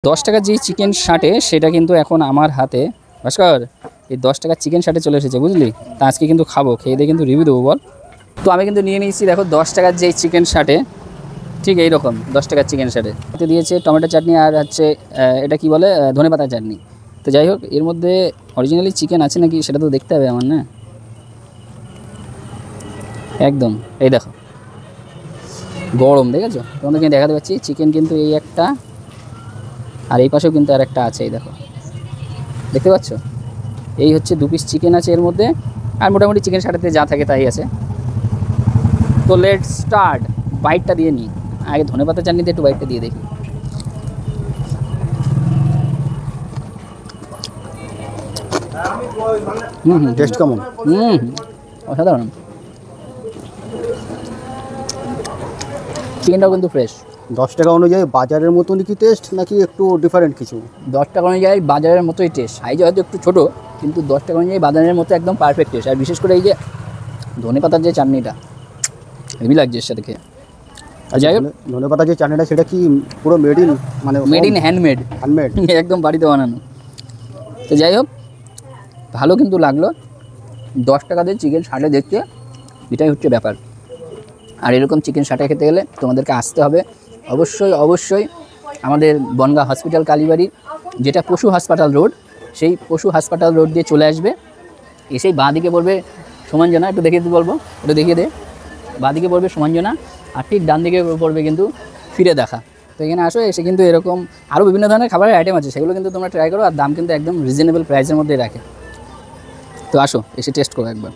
10 টাকার যে চিকেন শাটে সেটা কিন্তু এখন আমার হাতে। ভাস্কর, এই 10 টাকার চিকেন শাটে চলে এসেছে, বুঝলি? তা আজকে কিন্তু খাবো, খেয়ে দিয়ে কিন্তু রিভিউ দেবো, বল। তো আমি কিন্তু নিয়ে নিয়েছি, দেখো 10 টাকার যেই চিকেন শাটে, ঠিক এইরকম 10 টাকার চিকেন শাটে দিয়েছে টমেটো চাটনি আর হচ্ছে এটা কি বলে, ধনেপাতা চাটনি। তো যাই হোক, এর মধ্যে অরিজিনালি চিকেন আছে নাকি সেটা তো দেখতে হবে আমার, না? একদম, এই দেখো গরম, দেখেছো? তোমাদের কিন্তু দেখাতে পাচ্ছি চিকেন কিন্তু এই একটা, আর এই পাশেও কিন্তু আর একটা আছে, এই দেখো, দেখতে পাচ্ছ? এই হচ্ছে 2 পিস চিকেন আছে এর মধ্যে, আর মোটামুটি চিকেন শাটাতে যা থাকে তাই আছে। তো লেটস স্টার্ট। বাইটটা দিয়ে নিই আগে, ধনেপাতা চাটনিতে একটু বাইটটা দিয়ে দেখি। টেস্ট কেমন? অসাধারণ। চিকেনটাও কিন্তু ফ্রেশ। 10 টাকা অনুযায়ী বাজারের মতনই কি টেস্ট, নাকি একটু ডিফারেন্ট কিছু? 10 টাকা অনুযায়ী বাজারের মতোই টেস্ট, সাইজে হয়তো একটু ছোটো, কিন্তু 10 টাকা অনুযায়ী বাজারের মতো একদম পারফেক্ট টেস্ট। আর বিশেষ করে এই যে ধনেপাতার যে চাটনিটা, হেভি লাগছে এর সাথে খেয়ে। আর যাই হোক, ধনেপাতা যে চাটনিটা সেটা কি পুরো মেড ইন, মানে মেড ইন হ্যান্ডমেড, হ্যান্ডমেড? একদম বাড়িতে বানানো। তো যাই হোক, ভালো কিন্তু লাগলো। 10 টাকা দিয়ে চিকেন শাটে দেখতে, এটাই হচ্ছে ব্যাপার। আর এরকম চিকেন শাটে খেতে গেলে তোমাদেরকে আসতে হবে অবশ্যই অবশ্যই আমাদের বনগাঁ হসপিটাল কালীবাড়ি, যেটা পশু হাসপাতাল রোড, সেই পশু হাসপাতাল রোড দিয়ে চলে আসবে। এসেই বাঁ দিকে পড়বে সমাঞ্জনা, একটু দেখিয়ে দিতে বলবো, একটু দেখিয়ে দে। বাঁ দিকে পড়বে সমাঞ্জনা, আর ঠিক ডান দিকে পড়বে কিন্তু ফিরে দেখা। তো এখানে আসো, এসে কিন্তু এরকম আরও বিভিন্ন ধরনের খাবারের আইটেম আছে, সেগুলো কিন্তু তোমরা ট্রাই করো, আর দাম কিন্তু একদম রিজনেবল প্রাইসের মধ্যেই রাখে। তো আসো, এসে টেস্ট করো একবার।